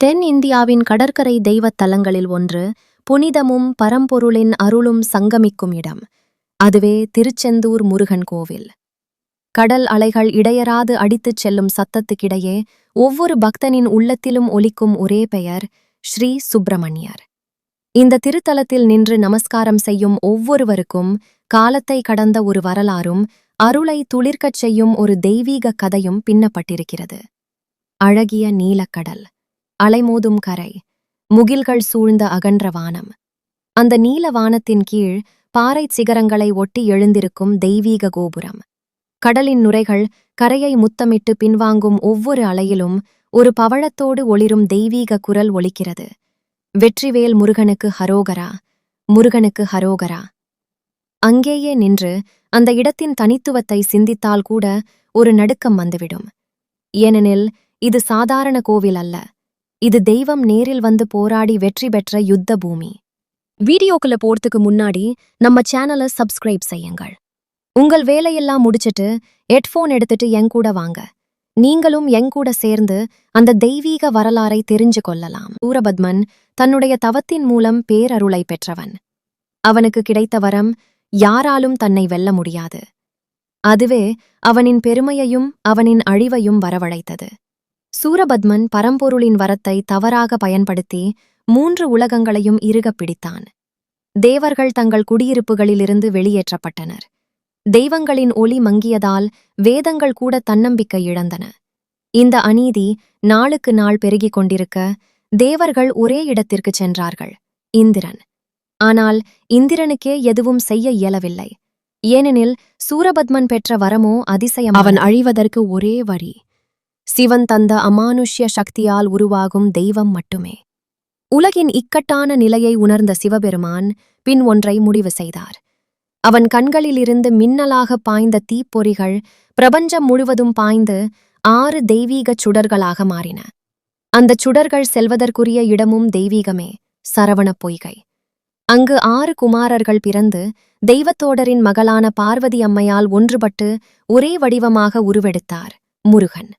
தென் இந்தியாவின் கடற்கரை தெய்வத் தலங்களில் ஒன்று, புனிதமும் பரம்பொருளின் அருளும் சங்கமிக்கும் இடம். அதுவே திருச்செந்தூர் முருகன் கோவில். கடல் அலைகள் இடையராது அடித்துச் செல்லும் சத்தத்துக்கிடையே ஒவ்வொரு பக்தனின் உள்ளத்திலும் ஒலிக்கும் ஒரே பெயர் ஸ்ரீ சுப்பிரமணியர். இந்த திருத்தலத்தில் நின்று நமஸ்காரம் செய்யும் ஒவ்வொருவருக்கும் காலத்தை கடந்த ஒரு வரலாறும் அருளை துளிர்க்கச் செய்யும் ஒரு தெய்வீக கதையும் பின்னப்பட்டிருக்கிறது. அழகிய நீலக்கடல், அலைமோதும் கரை, முகில்கள் சூழ்ந்த அகன்ற வானம். அந்த நீல வானத்தின் கீழ் பாறைச் சிகரங்களை ஒட்டி எழுந்திருக்கும் தெய்வீக கோபுரம். கடலின் நுரைகள் கரையை முத்தமிட்டு பின்வாங்கும் ஒவ்வொரு அலையிலும் ஒரு பவழத்தோடு ஒளிரும் தெய்வீக குரல் ஒலிக்கிறது. வெற்றிவேல் முருகனுக்கு ஹரோகரா, முருகனுக்கு ஹரோகரா. அங்கேயே நின்று அந்த இடத்தின் தனித்துவத்தை சிந்தித்தால் கூட ஒரு நடுக்கம் வந்துவிடும். ஏனெனில் இது சாதாரண கோவில் அல்ல, இது தெய்வம் நேரில் வந்து போராடி வெற்றி பெற்ற யுத்த பூமி. வீடியோக்குள்ள போறதுக்கு முன்னாடி நம்ம சேனலை சப்ஸ்கிரைப் செய்யுங்கள். உங்கள் வேலையெல்லாம் முடிச்சிட்டு ஹெட்ஃபோன் எடுத்துட்டு எங்கூட வாங்க. நீங்களும் எங்கூட சேர்ந்து அந்த தெய்வீக வரலாறை தெரிஞ்சு கொள்ளலாம். சூரபத்மன் தன்னுடைய தவத்தின் மூலம் பேரருளை பெற்றவன். அவனுக்கு கிடைத்த வரம் யாராலும் தன்னை வெல்ல முடியாது. அதுவே அவனின் பெருமையையும் அவனின் அழிவையும் வரவழைத்தது. சூரபத்மன் பரம்பொருளின் வரத்தை தவறாக பயன்படுத்தி 3 உலகங்களையும் இறுகப் பிடித்தான். தேவர்கள் தங்கள் குடியிருப்புகளிலிருந்து வெளியேற்றப்பட்டனர். தெய்வங்களின் ஒளி மங்கியதால் வேதங்கள் கூட தன்னம்பிக்கை இழந்தன. இந்த அநீதி நாளுக்கு நாள் பெருகிக் கொண்டிருக்க தேவர்கள் ஒரே இடத்திற்குச் சென்றார்கள், இந்திரன். ஆனால் இந்திரனுக்கே எதுவும் செய்ய இயலவில்லை. ஏனெனில் சூரபத்மன் பெற்ற வரமோ அதிசயம். அவன் அழிவதற்கு ஒரே வழி சிவன் தந்த அமானுஷ்ய சக்தியால் உருவாகும் தெய்வம் மட்டுமே. உலகின் இக்கட்டான நிலையை உணர்ந்த சிவபெருமான் பின் ஒன்றை முடிவு செய்தார். அவன் கண்களிலிருந்து மின்னலாக பாய்ந்த தீப்பொறிகள் பிரபஞ்சம் முழுவதும் பாய்ந்து 6 தெய்வீகச் சுடர்களாக மாறின. அந்தச் சுடர்கள் செல்வதற்குரிய இடமும் தெய்வீகமே, சரவண பொய்கை. அங்கு 6 குமாரர்கள் பிறந்து தெய்வத்தோடரின் மகளான பார்வதி அம்மையால் ஒன்றுபட்டு ஒரே வடிவமாக உருவெடுத்தார் முருகன்.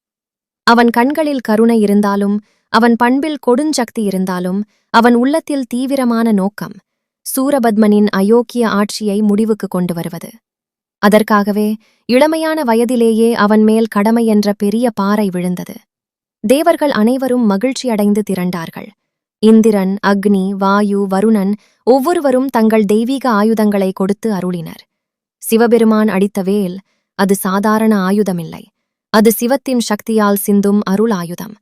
அவன் கண்களில் கருணை இருந்தாலும், அவன் பண்பில் கொடுஞ்சக்தி இருந்தாலும், அவன் உள்ளத்தில் தீவிரமான நோக்கம் சூரபத்மனின் அயோக்கிய ஆட்சியை முடிவுக்கு கொண்டு வருவது. அதற்காகவே இளமையான வயதிலேயே அவன் மேல் கடமை என்ற பெரிய பாறை விழுந்தது. தேவர்கள் அனைவரும் மகிழ்ச்சியடைந்து திரண்டார்கள். இந்திரன், அக்னி, வாயு, வருணன் ஒவ்வொருவரும் தங்கள் தெய்வீக ஆயுதங்களை கொடுத்து அருளினர். சிவபெருமான் அடித்த வேல் அது சாதாரண ஆயுதமில்லை, அது சிவத்தின் சக்தியால் சிந்தும் அருள் ஆயுதம்.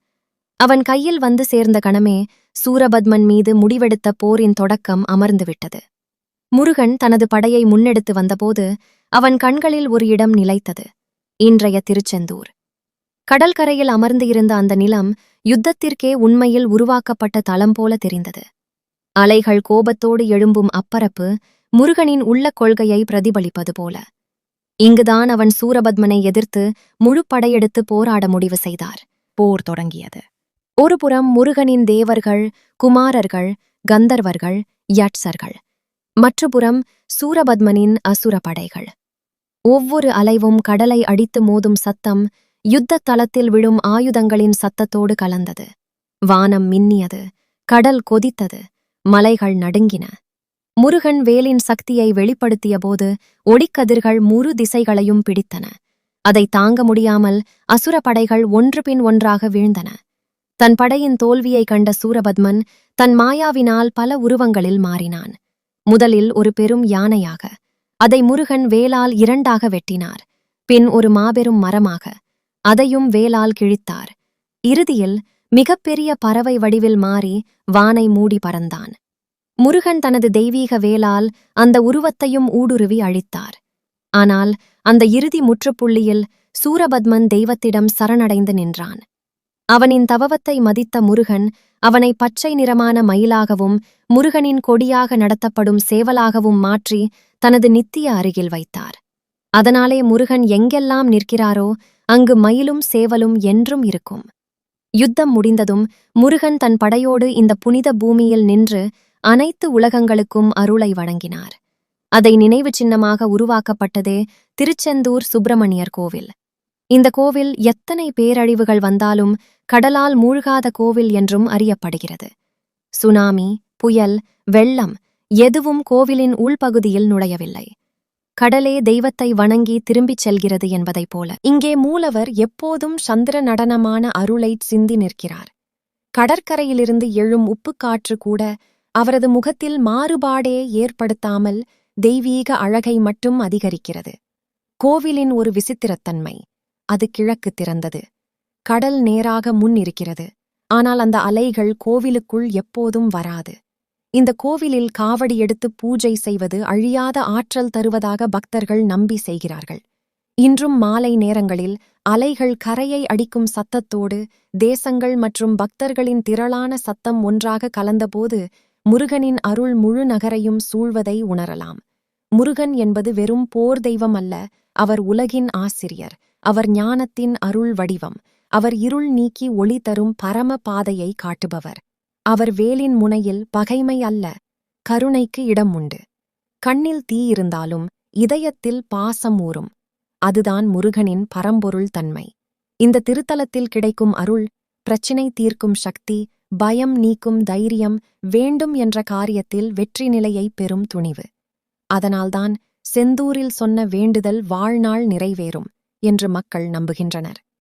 அவன் கையில் வந்து சேர்ந்த கணமே சூரபத்மன் மீது முடிவெடுத்த போரின் தொடக்கம் அமர்ந்துவிட்டது. முருகன் தனது படையை முன்னெடுத்து வந்தபோது அவன் கண்களில் ஒரு இடம் நிலைத்தது, இன்றைய திருச்செந்தூர். கடற்கரையில் அமர்ந்து இருந்த அந்த நிலம் யுத்தத்திற்கே உண்மையில் உருவாக்கப்பட்ட தளம் போல தெரிந்தது. அலைகள் கோபத்தோடு எழும்பும் அப்பரப்பு முருகனின் உள்ள கொள்கையை பிரதிபலிப்பது போல. இங்குதான் அவன் சூரபத்மனை எதிர்த்து முழு படையெடுத்து போராட முடிவு செய்தார். போர் தொடங்கியது. ஒருபுறம் முருகனின் தேவர்கள், குமாரர்கள், கந்தர்வர்கள், யட்சர்கள். மற்றுபுறம் சூரபத்மனின் அசுர படைகள். ஒவ்வொரு அலைவும் கடலை அடித்து மோதும் சத்தம் யுத்த தளத்தில் விழும் ஆயுதங்களின் சத்தத்தோடு கலந்தது. வானம் மின்னியது, கடல் கொதித்தது, மலைகள் நடுங்கின. முருகன் வேலின் சக்தியை வெளிப்படுத்தியபோது ஒளிக்கதிர்கள் 3 திசைகளையும் பிடித்தன. அதை தாங்க முடியாமல் அசுர படைகள் ஒன்று பின் ஒன்றாக வீழ்ந்தன. தன் படையின் தோல்வியை கண்ட சூரபத்மன் தன் மாயாவினால் பல உருவங்களில் மாறினான். முதலில் ஒரு பெரும் யானையாக, அதை முருகன் வேலால் 2ஆக வெட்டினார். பின் ஒரு மாபெரும் மரமாக, அதையும் வேலால் கிழித்தார். இறுதியில் மிகப்பெரிய பறவை வடிவில் மாறி வானை மூடி பறந்தான். முருகன் தனது தெய்வீக வேலால் அந்த உருவத்தையும் ஊடுருவி அழித்தார். ஆனால் அந்த இறுதி முற்றுப்புள்ளியில் சூரபத்மன் தெய்வத்திடம் சரணடைந்து நின்றான். அவனின் தவத்தை மதித்த முருகன் அவனை பச்சை நிறமான மயிலாகவும் முருகனின் கொடியாக நடத்தப்படும் சேவலாகவும் மாற்றி தனது நித்திய அருகில் வைத்தார். அதனாலே முருகன் எங்கெல்லாம் நிற்கிறாரோ அங்கு மயிலும் சேவலும் என்றும் இருக்கும். யுத்தம் முடிந்ததும் முருகன் தன் படையோடு இந்த புனித பூமியில் நின்று அனைத்து உலகங்களுக்கும் அருளை வழங்கினார். அதை நினைவு சின்னமாக உருவாக்கப்பட்டதே திருச்செந்தூர் சுப்பிரமணியர் கோவில். இந்த கோவில் எத்தனை பேரழிவுகள் வந்தாலும் கடலால் மூழ்காத கோவில் என்றும் அறியப்படுகிறது. சுனாமி, புயல், வெள்ளம் எதுவும் கோவிலின் உள்பகுதியில் நுழையவில்லை. கடலே தெய்வத்தை வணங்கி திரும்பிச் செல்கிறது என்பதைப் போல இங்கே மூலவர் எப்போதும் சந்திர நடனமான அருளைச் சிந்தி நிற்கிறார். கடற்கரையிலிருந்து எழும் உப்புக்காற்று கூட அவரது முகத்தில் மாறுபாடே ஏற்படுத்தாமல் தெய்வீக அழகை மட்டும் அதிகரிக்கிறது. கோவிலின் ஒரு விசித்திரத்தன்மை, அது கிழக்கு திறந்தது. கடல் நேராக முன் இருக்கிறது, ஆனால் அந்த அலைகள் கோவிலுக்குள் எப்போதும் வராது. இந்த கோவிலில் காவடி எடுத்து பூஜை செய்வது அழியாத ஆற்றல் தருவதாக பக்தர்கள் நம்பி செய்கிறார்கள். இன்றும் மாலை நேரங்களில் அலைகள் கரையை அடிக்கும் சத்தத்தோடு தேசங்கள் மற்றும் பக்தர்களின் திரளான சத்தம் ஒன்றாக கலந்தபோது முருகனின் அருள் முழு நகரையும் சூழ்வதை உணரலாம். முருகன் என்பது வெறும் போர் தெய்வம் அல்ல, அவர் உலகின் ஆசிரியர், அவர் ஞானத்தின் அருள் வடிவம், அவர் இருள் நீக்கி ஒளி தரும் பரம பாதையை காட்டுபவர். அவர் வேலின் முனையில் பகைமை அல்ல, கருணைக்கு இடம் உண்டு. கண்ணில் தீ இருந்தாலும் இதயத்தில் பாசம் ஊறும். அதுதான் முருகனின் பரம்பொருள் தன்மை. இந்த திருத்தலத்தில் கிடைக்கும் அருள், பிரச்சினை தீர்க்கும் சக்தி, பயம் நீக்கும் தைரியம், வேண்டும் என்ற காரியத்தில் வெற்றி நிலையை பெறும் துணிவு. அதனால்தான் செந்தூரில் சொன்ன வேண்டுதல் வாழ்நாள் நிறைவேறும் என்று மக்கள் நம்புகின்றனர்.